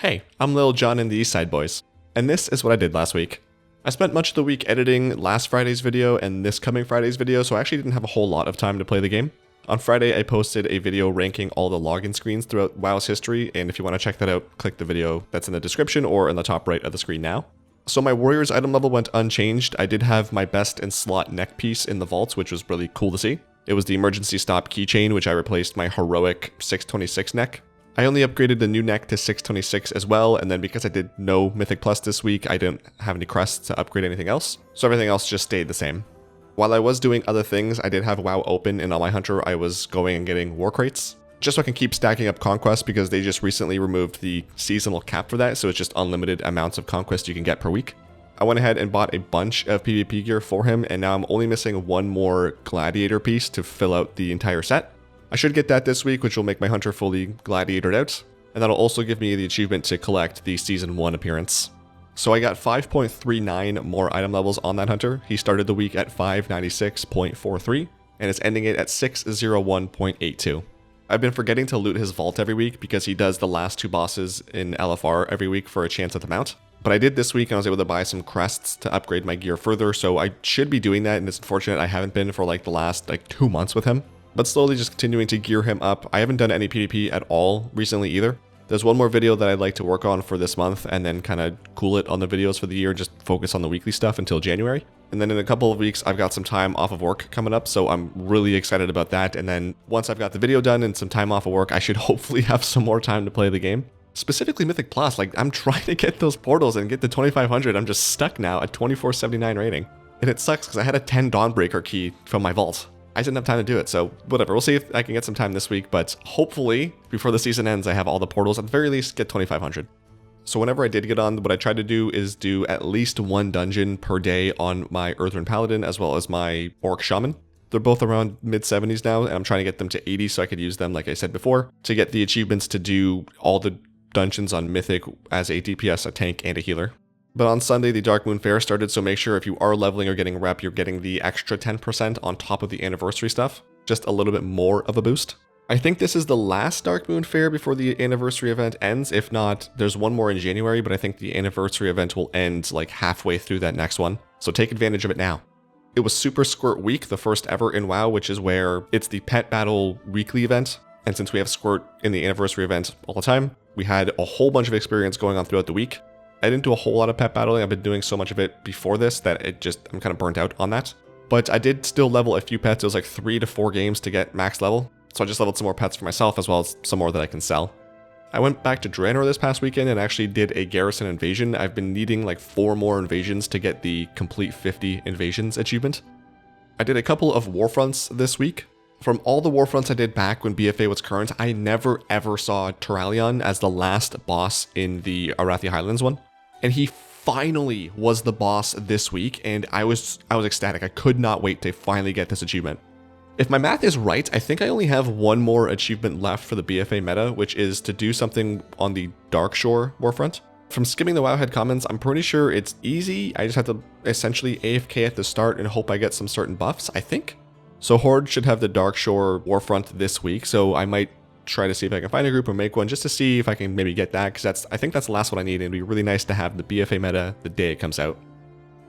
Hey, I'm Lil Jon and the Eastside Boys, and this is what I did last week. I spent much of the week editing last Friday's video and this coming Friday's video, so I actually didn't have a whole lot of time to play the game. On Friday, I posted a video ranking all the login screens throughout WoW's history, and if you want to check that out, click the video that's in the description or in the top right of the screen now. So my warrior's item level went unchanged. I did have my best in slot neck piece in the vaults, which was really cool to see. It was the emergency stop keychain, which I replaced my heroic 626 neck. I only upgraded the new neck to 626 as well, and then because I did no Mythic Plus this week, I didn't have any crests to upgrade anything else, so everything else just stayed the same. While I was doing other things, I did have WoW open, and on my hunter I was going and getting war crates, just so I can keep stacking up conquest because they just recently removed the seasonal cap for that, so it's just unlimited amounts of conquest you can get per week. I went ahead and bought a bunch of PvP gear for him, and now I'm only missing one more gladiator piece to fill out the entire set. I should get that this week, which will make my hunter fully gladiatored out, and that'll also give me the achievement to collect the Season 1 appearance. So I got 5.39 more item levels on that hunter. He started the week at 596.43, and is ending it at 601.82. I've been forgetting to loot his vault every week because he does the last two bosses in LFR every week for a chance at the mount. But I did this week and I was able to buy some crests to upgrade my gear further, so I should be doing that, and it's unfortunate I haven't been for the last 2 months with him. But slowly just continuing to gear him up. I haven't done any PvP at all recently either. There's one more video that I'd like to work on for this month and then kind of cool it on the videos for the year, just focus on the weekly stuff until January. And then in a couple of weeks, I've got some time off of work coming up, so I'm really excited about that. And then once I've got the video done and some time off of work, I should hopefully have some more time to play the game. Specifically Mythic Plus, I'm trying to get those portals and get to 2500. I'm just stuck now at 2479 rating. And it sucks because I had a 10 Dawnbreaker key from my vault. I didn't have time to do it, so whatever. We'll see if I can get some time this week, but hopefully before the season ends, I have all the portals. At the very least, get 2500. So whenever I did get on, what I tried to do is do at least one dungeon per day on my Earthren Paladin as well as my Orc Shaman. They're both around mid-70s now, and I'm trying to get them to 80 so I could use them, like I said before, to get the achievements to do all the dungeons on Mythic as a DPS, a tank, and a healer. But on Sunday, the Darkmoon Faire started, so make sure if you are leveling or getting rep, you're getting the extra 10% on top of the anniversary stuff. Just a little bit more of a boost. I think this is the last Darkmoon Faire before the anniversary event ends. If not, there's one more in January, but I think the anniversary event will end halfway through that next one. So take advantage of it now. It was Super Squirt Week, the first ever in WoW, which is where it's the pet battle weekly event. And since we have Squirt in the anniversary event all the time, we had a whole bunch of experience going on throughout the week. I didn't do a whole lot of pet battling. I've been doing so much of it before this that I'm kind of burnt out on that. But I did still level a few pets. It was 3 to 4 games to get max level. So I just leveled some more pets for myself as well as some more that I can sell. I went back to Draenor this past weekend and actually did a garrison invasion. I've been needing 4 more invasions to get the complete 50 invasions achievement. I did a couple of warfronts this week. From all the warfronts I did back when BFA was current, I never ever saw Turalyon as the last boss in the Arathi Highlands one. And he finally was the boss this week, and I was ecstatic. I could not wait to finally get this achievement. If my math is right, I think I only have one more achievement left for the BFA meta, which is to do something on the Darkshore warfront. From skimming the Wowhead comments, I'm pretty sure it's easy. I just have to essentially AFK at the start and hope I get some certain buffs, I think. So Horde should have the Darkshore warfront this week, so I might try to see if I can find a group or make one just to see if I can maybe get that, because I think that's the last one I need, and it'd be really nice to have the BFA meta the day it comes out.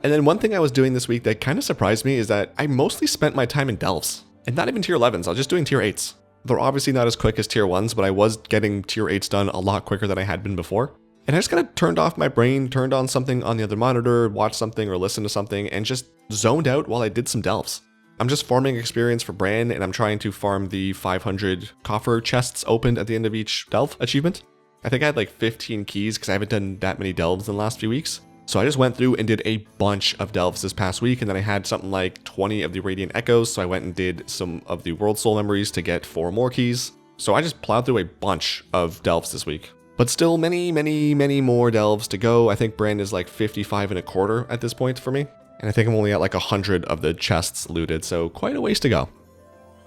And then one thing I was doing this week that kind of surprised me is that I mostly spent my time in Delves, and not even tier 11s, I was just doing tier 8s. They're obviously not as quick as tier 1s, but I was getting tier 8s done a lot quicker than I had been before. And I just kind of turned off my brain, turned on something on the other monitor, watched something or listened to something, and just zoned out while I did some Delves. I'm just farming experience for Bran, and I'm trying to farm the 500 coffer chests opened at the end of each delve achievement. I think I had 15 keys because I haven't done that many delves in the last few weeks. So I just went through and did a bunch of delves this past week, and then I had something like 20 of the Radiant Echoes, so I went and did some of the World Soul Memories to get 4 more keys. So I just plowed through a bunch of delves this week. But still many, many, many more delves to go. I think Bran is 55 and a quarter at this point for me. And I think I'm only at 100 of the chests looted, so quite a ways to go.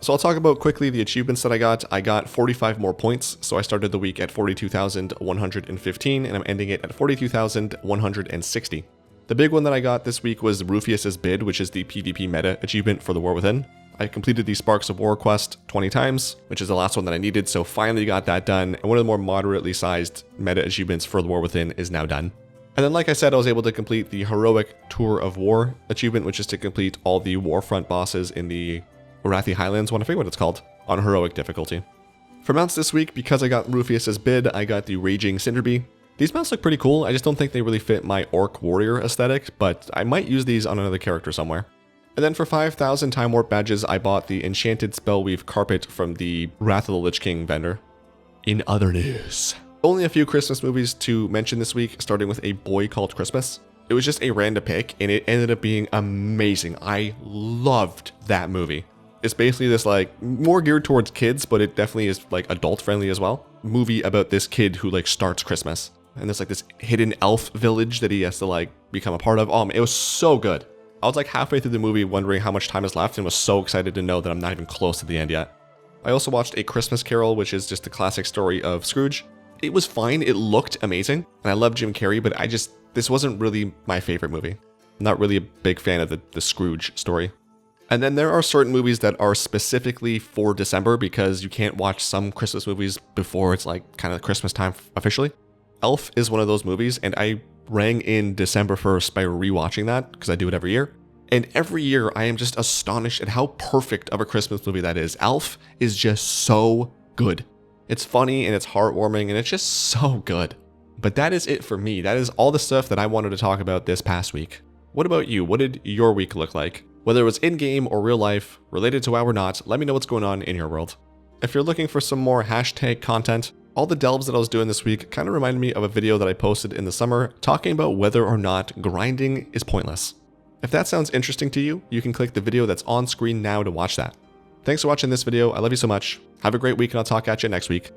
So I'll talk about quickly the achievements that I got. I got 45 more points, so I started the week at 42,115, and I'm ending it at 42,160. The big one that I got this week was Rufius's Bid, which is the PvP meta achievement for the War Within. I completed the Sparks of War quest 20 times, which is the last one that I needed, so finally got that done, and one of the more moderately sized meta achievements for the War Within is now done. And then, like I said, I was able to complete the Heroic Tour of War achievement, which is to complete all the Warfront bosses in the Arathi Highlands one, I forget what it's called, on Heroic difficulty. For mounts this week, because I got Rufius's bid, I got the Raging Cinderbee. These mounts look pretty cool, I just don't think they really fit my Orc Warrior aesthetic, but I might use these on another character somewhere. And then for 5,000 Time Warp badges, I bought the Enchanted Spellweave Carpet from the Wrath of the Lich King vendor. In other news, only a few Christmas movies to mention this week, starting with A Boy Called Christmas. It was just a random pick, and it ended up being amazing. I loved that movie. It's basically this, like, more geared towards kids, but it definitely is, like, adult-friendly as well. Movie about this kid who, like, starts Christmas. And there's, like, this hidden elf village that he has to, like, become a part of. Oh, man, it was so good. I was, like, halfway through the movie wondering how much time is left and was so excited to know that I'm not even close to the end yet. I also watched A Christmas Carol, which is just the classic story of Scrooge. It was fine, it looked amazing, and I love Jim Carrey, but this wasn't really my favorite movie. I'm not really a big fan of the Scrooge story. And then there are certain movies that are specifically for December because you can't watch some Christmas movies before it's like kind of Christmas time officially. Elf is one of those movies, and I rang in December 1st by rewatching that because I do it every year. And every year I am just astonished at how perfect of a Christmas movie that is. Elf is just so good. It's funny and it's heartwarming and it's just so good. But that is it for me. That is all the stuff that I wanted to talk about this past week. What about you? What did your week look like? Whether it was in-game or real life, related to WoW or not, let me know what's going on in your world. If you're looking for some more hashtag content, all the delves that I was doing this week kind of reminded me of a video that I posted in the summer talking about whether or not grinding is pointless. If that sounds interesting to you, you can click the video that's on screen now to watch that. Thanks for watching this video. I love you so much. Have a great week and I'll talk at you next week.